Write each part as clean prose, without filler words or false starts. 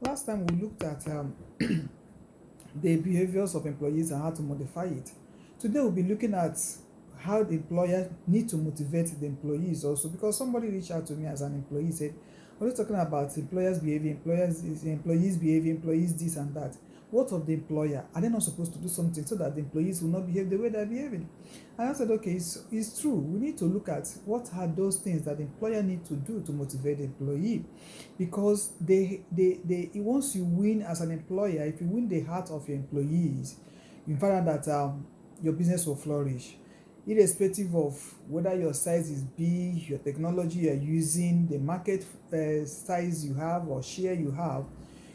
Last time we looked at the behaviors of employees and how to modify it. Today we'll be looking at how the employer need to motivate the employees also, because somebody reached out to me as an employee, said, "We're just talking about employers behavior, employees behavior, employees this and that. What of the employer? Are they not supposed to do something so that the employees will not behave the way they're behaving?" And I said, okay, it's true. We need to look at what are those things that the employer need to do to motivate the employee, because once you win as an employer, if you win the heart of your employees, you find out that your business will flourish, irrespective of whether your size is big, your technology you're using, the market size you have or share you have.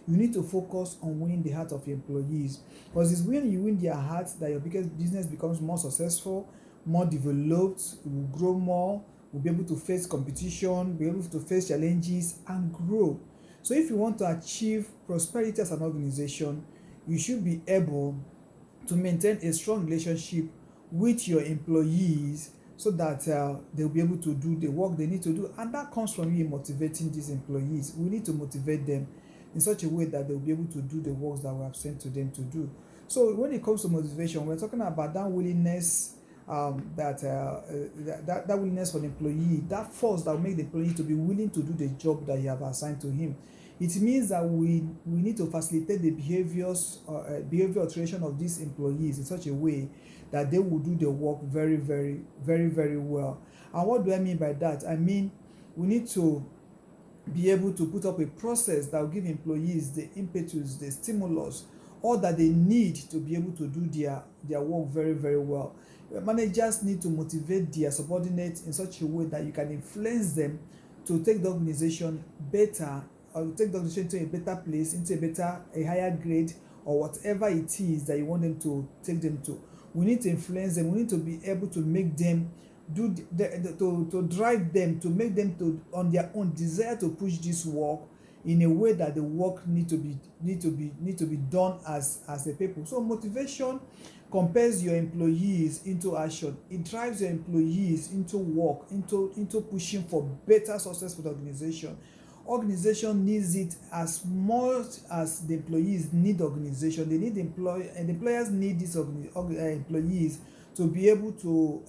You need to focus on winning the heart of your employees, because it's when you win their hearts that your biggest business becomes more successful, more developed, it will grow more, will be able to face competition, be able to face challenges and grow. So if you want to achieve prosperity as an organization, you should be able to maintain a strong relationship with your employees, so that they'll be able to do the work they need to do, and that comes from you motivating these employees. We need to motivate them in such a way that they'll be able to do the works that we have sent to them to do. So when it comes to motivation, we're talking about that willingness, that willingness for the employee, that force that will make the employee to be willing to do the job that you have assigned to him. It means that we need to facilitate the behavior alteration of these employees in such a way that they will do the work very, very, very, very well. And what do I mean by that? I mean, we need to be able to put up a process that will give employees the impetus, the stimulus, all that they need to be able to do their work very, very well. Managers need to motivate their subordinates in such a way that you can influence them to take the organization better, or take the organization to a better place, into a higher grade, or whatever it is that you want them to take them to. We need to influence them. We need to be able to make them to drive them, to make them to on their own desire to push this work in a way that the work need to be done as a people. So motivation compels your employees into action. It drives your employees into work, into pushing for better success for the organization. Organization needs it as much as the employees need organization. They need and employers need these employees to be able to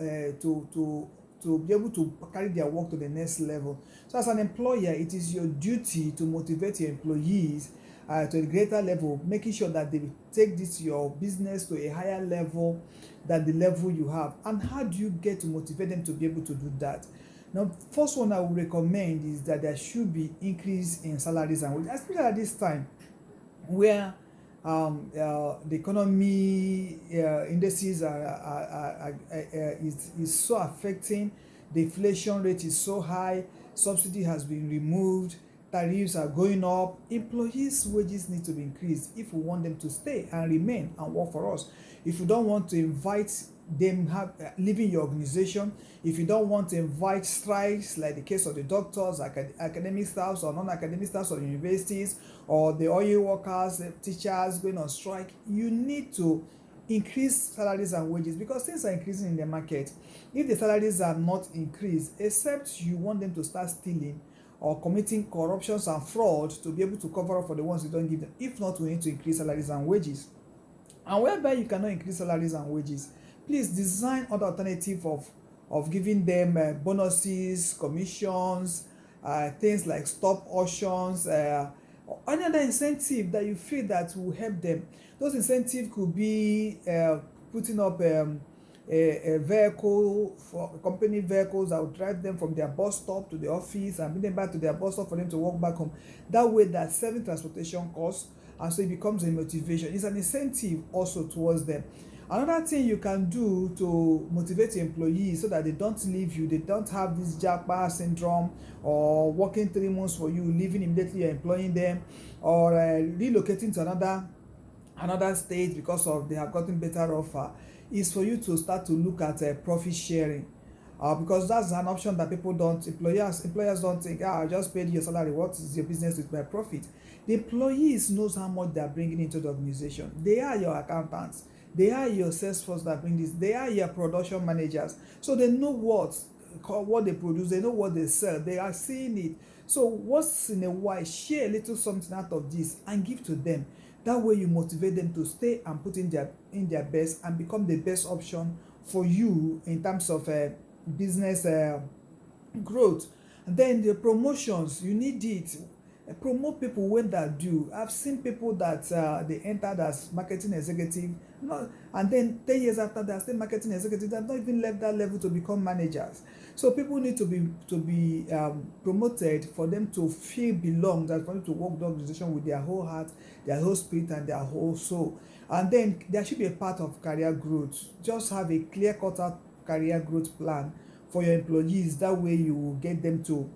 be able to carry their work to the next level. So as an employer, it is your duty to motivate your employees to a greater level, making sure that they take this your business to a higher level than the level you have. And how do you get to motivate them to be able to do that? Now, first one I would recommend is that there should be increase in salaries and wages, especially at this time where the economy indices is so affecting. The inflation rate is so high, subsidy has been removed, tariffs are going up. Employees' wages need to be increased if we want them to stay and remain and work for us. If you don't want to invite them leaving your organization, if you don't want to invite strikes like the case of the doctors, academic staffs or non-academic staffs of universities, or the oil workers, the teachers going on strike, you need to increase salaries and wages, because things are increasing in the market. If the salaries are not increased, except you want them to start stealing or committing corruptions and fraud to be able to cover up for the ones you don't give them. If not, we need to increase salaries and wages. And whereby you cannot increase salaries and wages, please design other alternative of giving them bonuses, commissions, things like stop auctions, or any other incentive that you feel that will help them. Those incentives could be putting up a vehicle, for company vehicles that will drive them from their bus stop to the office and bring them back to their bus stop for them to walk back home. That way, that saving transportation costs, and so it becomes a motivation. It's an incentive also towards them. Another thing you can do to motivate your employees so that they don't leave you, they don't have this japa syndrome, or working 3 months for you, leaving immediately, you're employing them, or relocating to another state because of they have gotten better offer, is for you to start to look at profit sharing. Because that's an option that employers don't think, I just paid your salary, what is your business with my profit? The employees knows how much they are bringing into the organization. They are your accountants, they are your sales force that bring this, they are your production managers, so they know what they produce, they know what they sell, they are seeing it. So once in a while, share a little something out of this and give to them. That way you motivate them to stay and put in their best and become the best option for you in terms of business growth. And then the promotions, you need it. Promote people when that do. I've seen people that they entered as marketing executive, not, and then 10 years after they are still marketing executive. They have not even left that level to become managers. So people need to be promoted for them to feel belong, that for them to work the organization with their whole heart, their whole spirit, and their whole soul. And then there should be a part of career growth. Just have a clear cut out career growth plan for your employees. That way you will get them to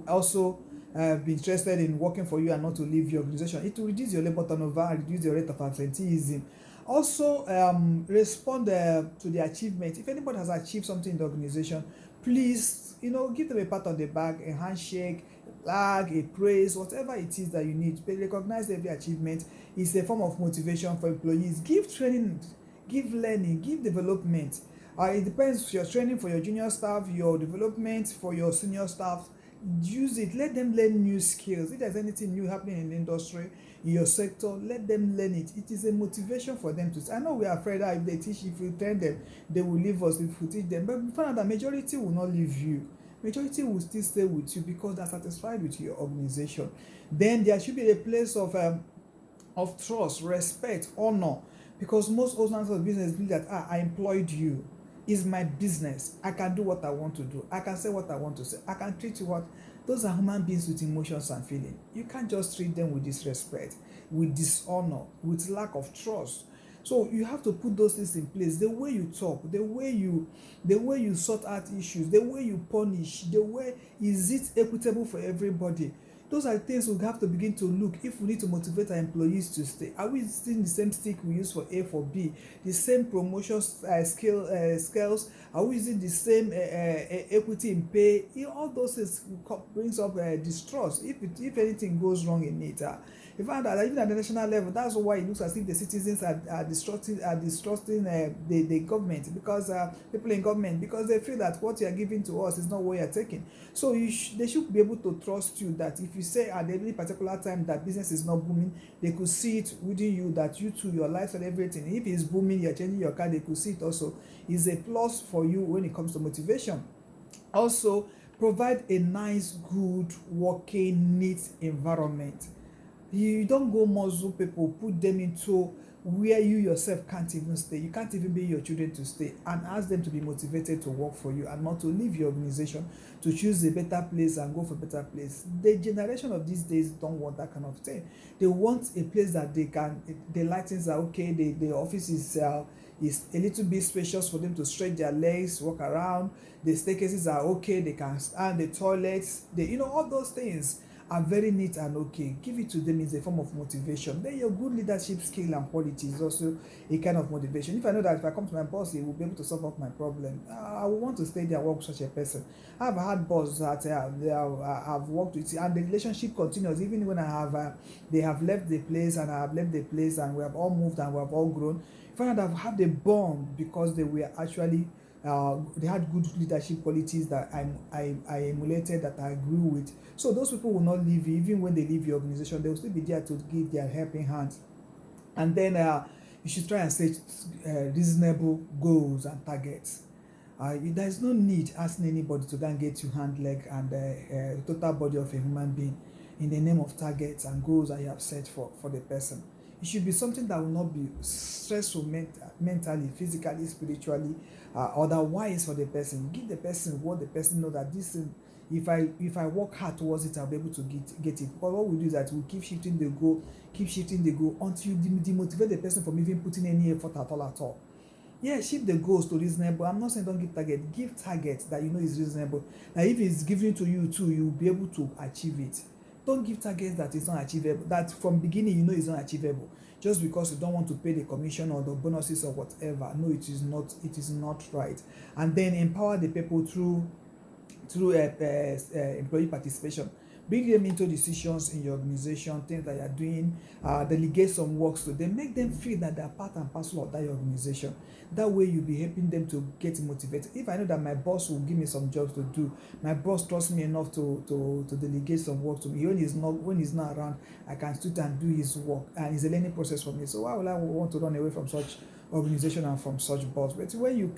also be interested in working for you and not to leave your organization. It will reduce your labor turnover and reduce your rate of absenteeism. Also, respond to the achievement. If anybody has achieved something in the organization, please, give them a pat on the back, a handshake, a flag, a praise, whatever it is that you need. But recognize every achievement. It's a form of motivation for employees. Give training, give learning, give development. It depends, your training for your junior staff, your development for your senior staff. Use it, let them learn new skills. If there's anything new happening in the industry, in your sector, let them learn it. It is a motivation for them to. I know we are afraid that if they teach, if we train them, they will leave us. If we teach them, but we find out that majority will not leave you. Majority will still stay with you because they're satisfied with your organization. Then there should be a place of trust, respect, honor, because most owners of business believe that I employed you. Is my business. I can do what I want to do. I can say what I want to say. I can treat you what. Those are human beings with emotions and feelings. You can't just treat them with disrespect, with dishonor, with lack of trust. So you have to put those things in place. The way you talk, the way you sort out issues, the way you punish, the way is it equitable for everybody. Those are things we have to begin to look if we need to motivate our employees to stay. Are we using the same stick we use for A for B? The same promotion scales? Are we using the same equity in pay? All those things brings up distrust. If anything goes wrong in it, you find that even at the national level, that's why it looks as if the citizens are distrusting the government, because people in government, because they feel that what you are giving to us is not what you are taking. So they should be able to trust you, that if you say at any particular time that business is not booming, they could see it within you, that you too, your life and everything. If it's booming, you're changing your car, they could see it also. Is a plus for you when it comes to motivation. Also, provide a nice, good, working, neat environment. You don't go muzzle people, put them into where you yourself can't even stay. You can't even be your children to stay, and ask them to be motivated to work for you and not to leave your organization, to choose a better place and go for a better place. The generation of these days don't want that kind of thing. They want a place that the lightings are okay, the office is a little bit spacious for them to stretch their legs, walk around. The staircases are okay, they can stand, the toilets, all those things are very neat and okay. Give it to them as a form of motivation. Then your good leadership skill and quality is also a kind of motivation. If I know that if I come to my boss, he will be able to solve up my problem, I will want to stay there and work with such a person. I've had bosses that I've worked with, and the relationship continues even when they have left the place and I have left the place, and we have all moved and we have all grown. Find out I've had a bond because they were actually they had good leadership qualities that I emulated, that I grew with. So those people will not leave you. Even when they leave your organization, they will still be there to give their helping hands. And then you should try and set reasonable goals and targets. There is no need asking anybody to go and get you hand, leg, and total body of a human being in the name of targets and goals that you have set for the person. It should be something that will not be stressful mentally, physically, spiritually, otherwise for the person. Give the person what the person know that this thing, if I work hard towards it, I'll be able to get it. Because what we do is that we keep shifting the goal until you demotivate the person from even putting any effort at all. Yeah, shift the goals to reasonable. I'm not saying don't give target. Give target that you know is reasonable. Now, if it's given to you too, you'll be able to achieve it. Don't give targets that is not achievable, that from beginning you know is not achievable, just because you don't want to pay the commission or the bonuses or whatever. No, it is not right. And then empower the people through employee participation. Bring them into decisions in your organization, things that you are doing, delegate some works to them, make them feel that they are part and parcel of that organization. That way you'll be helping them to get motivated. If I know that my boss will give me some jobs to do, my boss trusts me enough to delegate some work to me. When he's not around, I can sit and do his work, and it's a learning process for me. So why would I want to run away from such organization and from such boss? But when you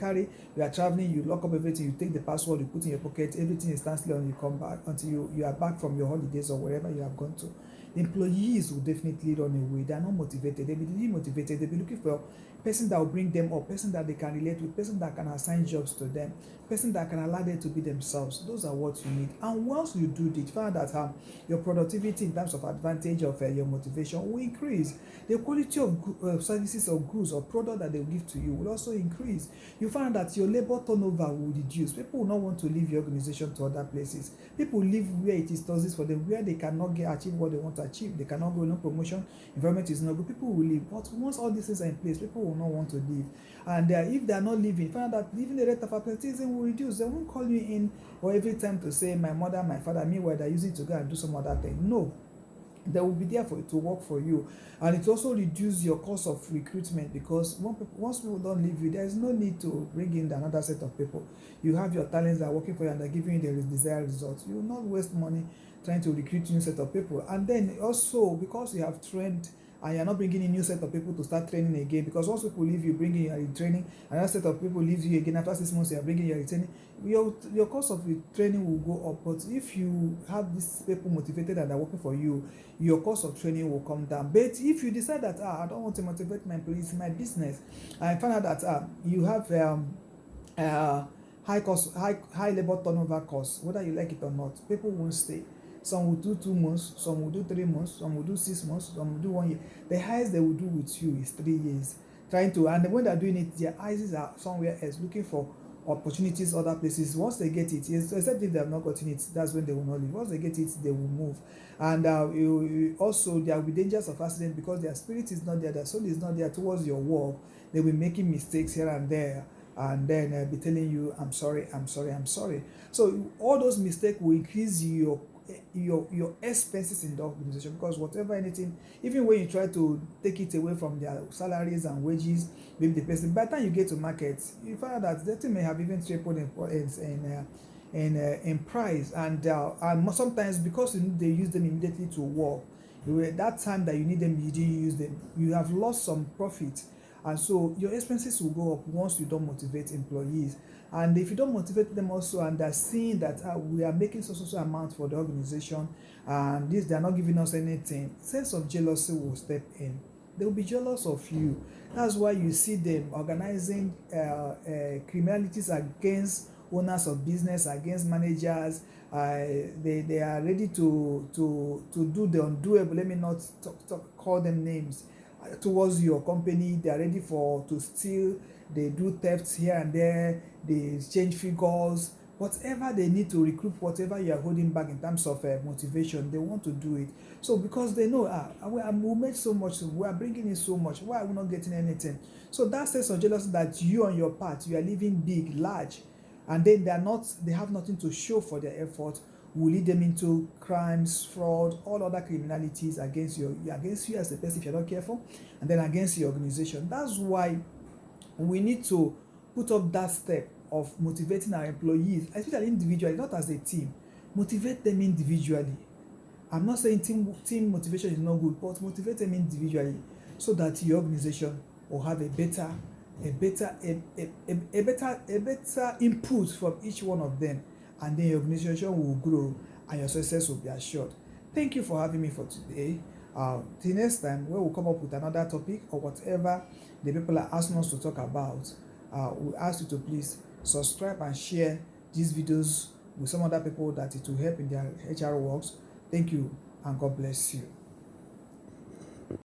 are traveling, you lock up everything, you take the password, you put in your pocket, everything is standstill, and you come back until you are back from your holidays or wherever you have gone to. The employees will definitely run away. They are not motivated. They'll be demotivated. They'll be looking for person that will bring them up, person that they can relate with, person that can assign jobs to them, person that can allow them to be themselves. Those are what you need. And once you do this, find that your productivity in terms of advantage of your motivation will increase. The quality of services or goods or product that they will give to you will also increase. You find that your labor turnover will reduce. People will not want to leave your organization to other places. People live where it is toxic for them, where they cannot achieve what they want to achieve. They cannot go, no promotion, environment is not good. People will leave. But once all these things are in place, people will not want to leave. And if they are not leaving, find out that leaving the rate of absenteeism will reduce. They won't call you in or every time to say my mother, my father, meanwhile they're using it to go and do some other thing. No, they will be there for it to work for you. And it also reduces your cost of recruitment, because once people don't leave you, there is no need to bring in another set of people. You have your talents that are working for you and they're giving you the desired results. You will not waste money trying to recruit new set of people. And then also, because you have trained and you're not bringing in new set of people to start training again, because once people leave you, bringing you are training, another set of people leave you again after 6 months, you are bringing you are training, your cost of training will go up. But if you have these people motivated and are working for you, your cost of training will come down. But if you decide that I don't want to motivate my employees in my business, and find out that you have high labor turnover costs, whether you like it or not, people won't stay. Some will do 2 months, some will do 3 months, some will do 6 months, some will do 1 year. The highest they will do with you is 3 years. And when they're doing it, their eyes are somewhere else, looking for opportunities other places. Once they get it, except if they have not gotten it, that's when they will not leave. Once they get it, they will move. And also there will be dangers of accident, because their spirit is not there, their soul is not there towards your work. They will be making mistakes here and there, and then be telling you, I'm sorry. So all those mistakes will increase your expenses in the organization, because anything, even when you try to take it away from their salaries and wages, maybe the person, by the time you get to market, you find that the thing may have even tripled in price, and sometimes because they use them immediately to work, that time that you need them, you didn't use them, you have lost some profit. And so your expenses will go up once you don't motivate employees. And if you don't motivate them also, and they're seeing that we are making so amount for the organization, and they're not giving us anything, sense of jealousy will step in. They will be jealous of you. That's why you see them organizing criminalities against owners of business, against managers. They are ready to do the undoable. Let me not call them names. Towards your company, they are ready to steal. They do thefts here and there, they change figures, whatever they need to recruit, whatever you are holding back in terms of motivation, they want to do it. So because they know we made so much, we are bringing in so much, why are we not getting anything? So that sense of jealousy that you on your part, you are living big, large, and then they have nothing to show for their effort, will lead them into crimes, fraud, all other criminalities against you as a person if you're not careful, and then against your organization. That's why we need to put up that step of motivating our employees, especially individually, not as a team. Motivate them individually. I'm not saying team motivation is not good, but motivate them individually, so that your organization will have a better input from each one of them, and then your organization will grow and your success will be assured. Thank you for having me for today. Till next time, we will come up with another topic or whatever the people are asking us to talk about. We ask you to please subscribe and share these videos with some other people that it will help in their HR works. Thank you, and God bless you.